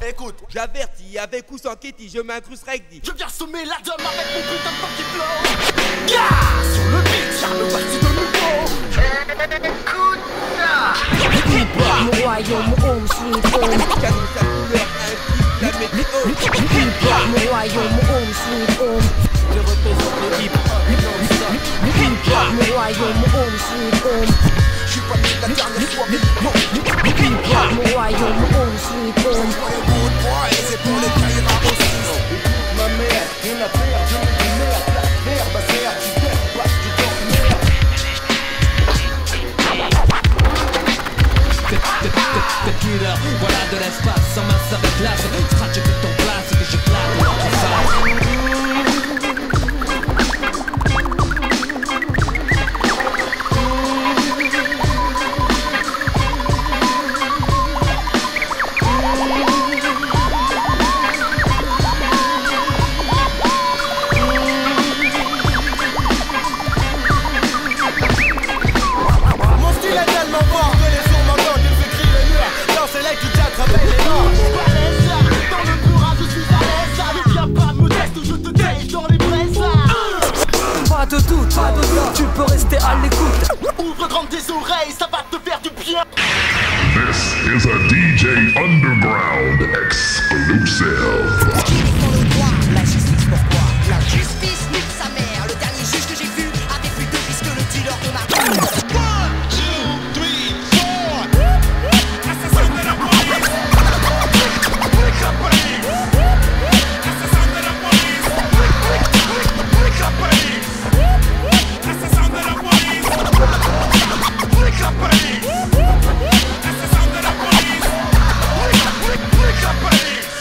Écoute, j'avertis, avec ou sans Kitty, je m'incrusterai que dit. Je viens semer la dame avec mon putain de funky flow. Yeah, sur le beat, Charles parti de nouveau. Écoute ça. Mon royaume, home sweet home. Canon sa couleur, un la météo. Mon royaume, home sweet home. Je représente le hip hop. Mon royaume, home sweet home. J'suis pas né la dernière fois, mais Mon royaume, home sweet home. pour les good boys, c'est pour les caïras aussi. Ma mère, rien à faire, je me dis merde. La terre, ma serre, tu dépasses, tu dors merde. Tequila, voilà de l'espace, sans masse avec glace. Scratch que ton place, que je claque dans ton face. Tu peux rester à l'écoute. Ouvre grand tes oreilles, ça va te faire du bien. This is a DJ Underground exclusive. La justice pourquoi? La justice nique sa mère. Le dernier juge que j'ai vu avait plus de risques que le dealer de ma part. 1, 2, 3, 4. Assassin de la police. Wake up police. Assassin de la police. Wake up police. Assassin de la police. Wake up police. Assassin de la police. Wake up police.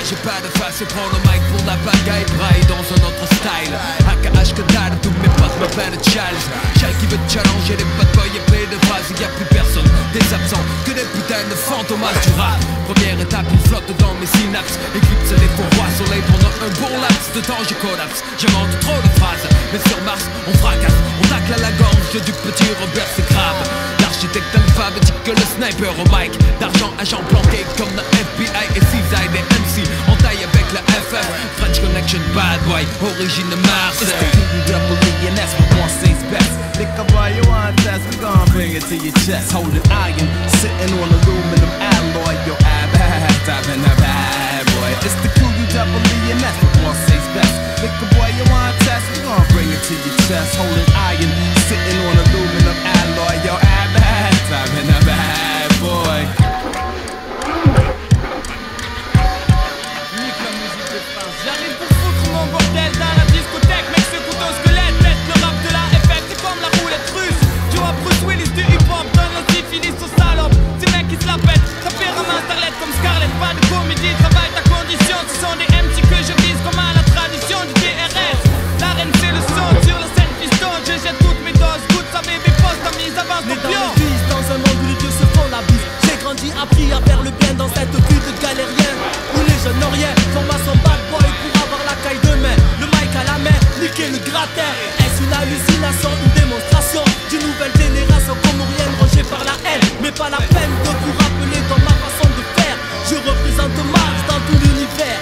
J'ai pas de face et prends le mic pour la bagaille. Braille dans un autre style. AKH que dalle, tous mes potes m'appellent Charles. Charles qui veut challenger les bad boys et payer de phrases. Y'a plus personne, des absents, que des putains de fantômas du rap. Première étape, il flotte dans mes synapses. Éclipse les fourroies soleil pendant un bon laps de temps, je collapse. J'invente trop de phrases, mais sur Mars, on fracasse. On tacle à la gorge du petit Robert, c'est grave. L'architecte alphabétique que le sniper au mic. D'argent, agent planqué comme le FBI et CISA des MC. En taille avec production, bad boy, origine de Marseille. It's the QUE, and that's what one says best. Liquor boy, you want test, we gon' bring it to your chest. Holding iron, sitting on aluminum alloy. Yo, I've been a bad boy. It's the QUE, and that's what one says best. Liquor boy, you want test, we gon' bring it to your chest. Holding iron, sitting on aluminum alloy. Yo, I've been a bad boy. J'arrive pour foutre mon bordel dans la discothèque. Mec, ce couteau squelette, pète le rap de la FF. C'est comme la roulette russe. Tu vois Bruce Willis du hip-hop, donne le syphilis aux salopes. Ces mecs qui se la pètent, ça fait un starlet comme Scarlett. Pas de comédie, travaille ta condition. Ce sont des MC que je vise comme à la tradition du DRS. La reine c'est le son, sur la scène piston. Je jette toutes mes doses, goûte sa bébé poste, ta mise avance ton pion. Dans un monde où les dieux se font la bise, j'ai grandi, appris à faire le bien dans cette vie de galérien où les jeunes n'ont rien, format son bad boy pour avoir la caille de main, le mic à la main, niquer le gratin. Est-ce une hallucination, une démonstration d'une nouvelle génération comorienne rangée par la haine? Mais pas la peine de vous rappeler dans ma façon de faire. Je représente Mars dans tout l'univers.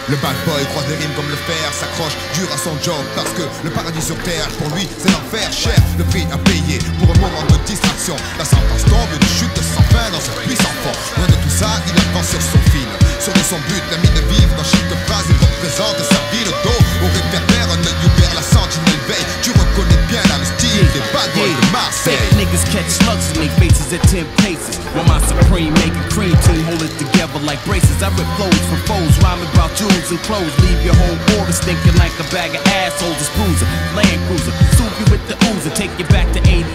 Le bad boy croise les rimes comme le fer, s'accroche dur à son job parce que le paradis sur terre pour lui c'est l'enfer. Cher le prix à payer pour un moment de distraction. La sentence tombe, une chute sans fin dans ce puissant fond. Loin de tout ça, il avance sur son fil, sur de son but, l'ami de vivre. Dans chaque phrase il représente sa vie. Le dos au réverbère, un œil ouvert, la sentinelle veille. Tu reconnais bien là le style des bad boys de Marseille. Fake niggas catch slugs in their faces at 10 paces. While my supreme making cream team hold it together like braces. I rip flows from foes, rhyming about jewels and clothes. Leave your home quarters thinking like a bag of assholes. It's Bruiser, Land Cruiser, soothe you with the oozer, take you back to 88.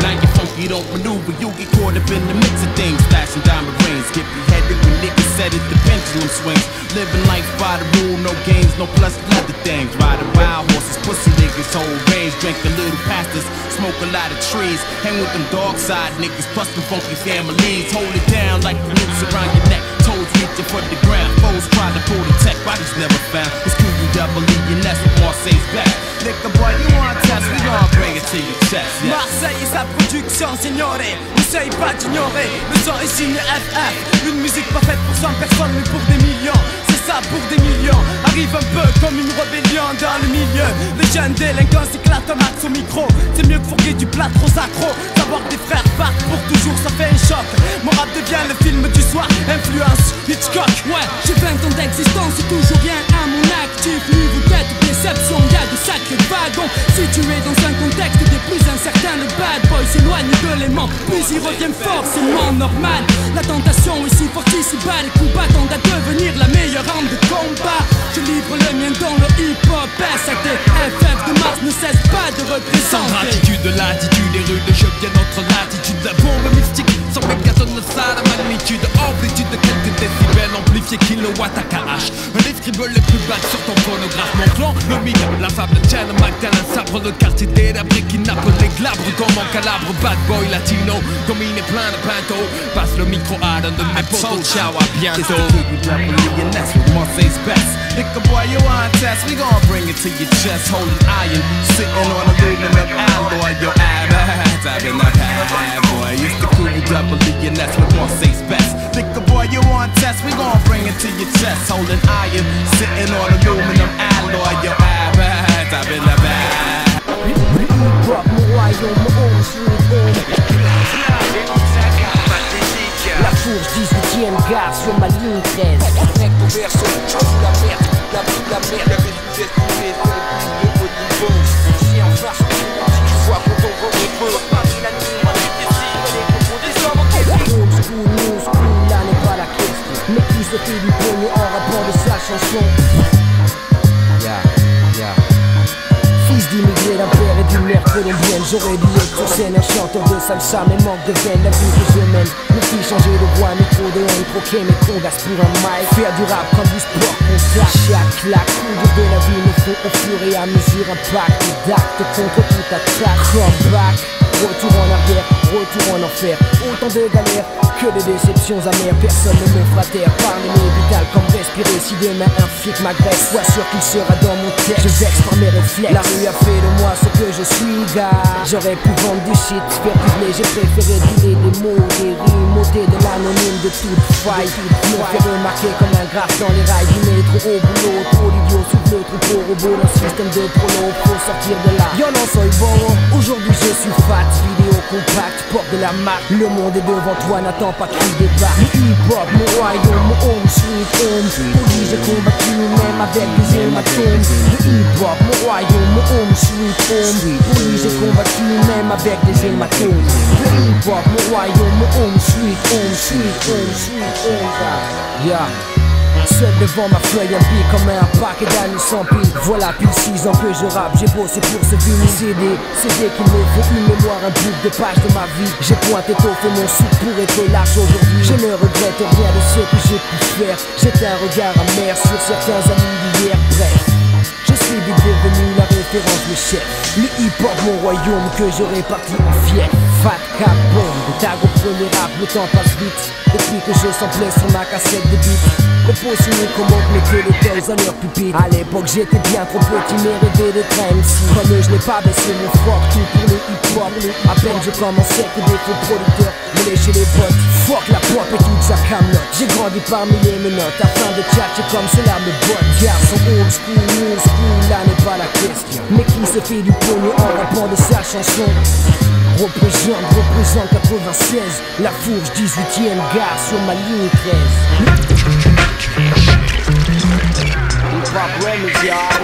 Now you're funky, don't maneuver, you get caught up in the mix of things. Flashing diamond rings, get beheaded when niggas said it, the pendulum swings. Living life by the rule, no games, no plus leather things. Riding wild horses, pussy niggas, whole range, drink a little pastas, smoke a lot of trees. Hang with them dog side niggas, plus them funky families. Hold it down like the noose around your neck. Toes reaching for the ground, foes try to pull the tech, bodies never found. It's QUE, and that's what Marseille's back. Liquor boy, you want test, we gon' bring it to your chest. Yeah. Marseille et sa production, signoré, n'essaye pas d'ignorer. Le son est signé FF, une musique pas faite pour 100 personnes mais pour des millions. C'est ça pour des millions, arrive un peu comme une rébellion dans le milieu. Les jeunes délinquants s'éclatent un max au micro. C'est mieux que fourguer du plat trop accro. Savoir que des frères partent pour toujours, ça fait un choc. Mon rap devient le film du soir, influence Hitchcock. Ouais, j'ai 20 ans d'existence et toujours rien à mon actif. Niveau tête, déception, y'a de sacrés wagons. Situé dans un contexte des plus incertains, le bad boy s'éloigne de l'aimant, puis il revient forcément normal. La tentation est si forte ici bas, les coups tendent à devenir la meilleure arme de combat. Je livre le mien dans le hip-hop, SAT, FF de Mars ne cesse pas de représenter. Sans gratitude de l'attitude, les rues de choc viennent notre latitude. La bombe mystique, sans mégatonne de ça, la magnitude, amplitude de quelques décibels, amplifié kilowatt à KH. Les scribbles les plus bas sur ton phonographe. Mon clan, le mythe, la fable de Chen, Magdalene, sabre de quartier délabré qui nappe les glabres comme en calabre. Bad boy latino, comme il est plein de pinto. Passe le micro à l'un de mes potos, ciao, à bientôt. And that's what Marseille's best. Liquor boy, you want test, we gon' bring it to your chest. Holding iron, sitting on aluminum alloy. Yo, I've been a bad boy. It's the QUE, and that's what Marseille's best. Liquor boy, you want test, we gon' bring it to your chest. Holding iron, sitting on aluminum alloy. Yo, I've been a bad. Drop mon royaume, mon home sweet home. La fourche 18ème gare sur ma ligne 13. Mec au verso, je fous la merde, la merde. Avec une destinée sur le plus de haut niveau. Si en face, tu vois quand on va au feu. Paris la nuit, on est ici, les propos des hommes en question. Old school, new school, là n'est pas la question. Mais qui se fait du pognon en rapport de sa chanson. Fils d'immigrés d'un père et d'une mère colombienne, j'aurais dû être sur scène un chanteur de salsa, mais manque de veine, la vie que je mène me fit changer de voix, mais trop de haine, troquer mes congas pour un mic, faire du rap comme du sport, contact, chaque claque, coups de la vie me font au fur et à mesure un pacte d'actes contre toute attaque, comeback. Retour en arrière, retour en enfer. Autant de galères que de déceptions amères. Personne ne me fera taire. Parler m'est vital comme respirer. Si demain un flic m'agresse, sois sûr qu'il sera dans mon texte. Je vexe par mes réflexes. La rue a fait de moi ce que je suis, gars. J'aurais pu vendre du shit, faire publier. J'ai préféré dealer des mots, des rimes, ôter de l'anonyme de toute faille. Me faire remarquer comme un graphe dans les rails du métro au boulot. Trop d'idiot sous le troupeau robot dans ce système de prolo. Faut sortir de là. Yo non soy bon. Aujourd'hui je suis fat, vidéo compact, porte de la marque. Le monde est devant toi, n'attends pas qu'il débarque. Le hip-hop, mon royaume, mon home, sweet home. Pour lui j'ai combattu même avec des hématomes. Le hip-hop, mon royaume, mon home, sweet home. Pour lui j'ai combattu même avec des hématomes. Le hip-hop, mon royaume, mon home, sweet home, sweet home, sweet home. Yeah. Seul devant ma feuille, un beat comme un paquet d'années sans pile. Voilà plus 6 ans que je rappe, j'ai bossé pour ce vinyle CD qu'il me faut une mémoire, un bout de page de ma vie. J'ai pointé tôt, fait mon soupe pour être large aujourd'hui. Je ne regrette rien de ce que j'ai pu faire. J'étais un regard amer sur certains amis d'hier. Bref, je suis vite devenu la référence, le chef. Le hip-hop, mon royaume que je répartis en fief. Fat Cap Bomb, de tag au premier rap, le temps passe vite. Depuis que je samplais sur ma cassette de beat. Le pot cynique montre mes télétoys à leur pupitre. À l'époque j'étais bien trop petit mais rêvé de train MC. Comme je n'ai pas baissé mon froc, tout pour le hip-hop. À peine je commençais que des faux producteurs me léchaient les bottes. Fuck la pop et toute sa camelote. J'ai grandi parmi les menottes afin de tchatcher comme cela me botte. Garçon old school, là n'est pas la question. Mais qui se fait du pognon en rappant de sa chanson? Représente 96, la fourche 18ème gare sur ma ligne 13. Hip-hop remix, y'all.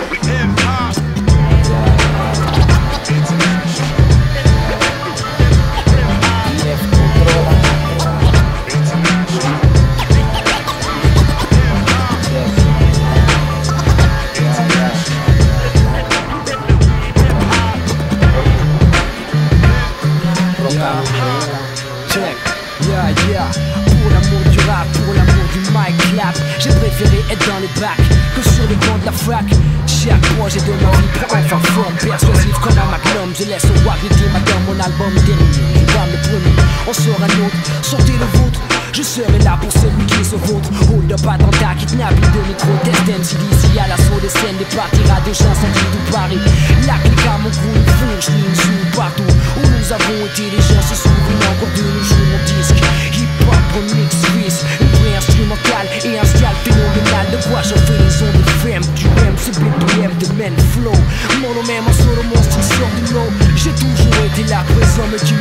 Pour l'amour du rap, pour l'amour du mic clap, j'ai préféré être dans les bacs que sur les bancs de la fac. Chaque projet de ma vie prend enfin forme, persuasif comme un magnum. Je laisse au rap dans mon album dernier. Je vais me premier, on sort un autre, sortez le vôtre. Je serai là pour celui qui se vautre. Hold up, attentat, kidnapping de micro, test d'ici à l'assaut des scènes, des parties radio, chansons de tout Paris. La clique à mon crew, une fourche, une joue partout où nous avons été, les gens se souviennent encore de nous jouer mon disque. Hip-hop, remix, suisse, une vraie instrumentale et un style phénoménal. De quoi j'en fais les ondes de FM, du M, c'est BPM de Men Flow. Mon nom même en solo, mon style sort du lot. J'ai toujours été là, présent, mais tu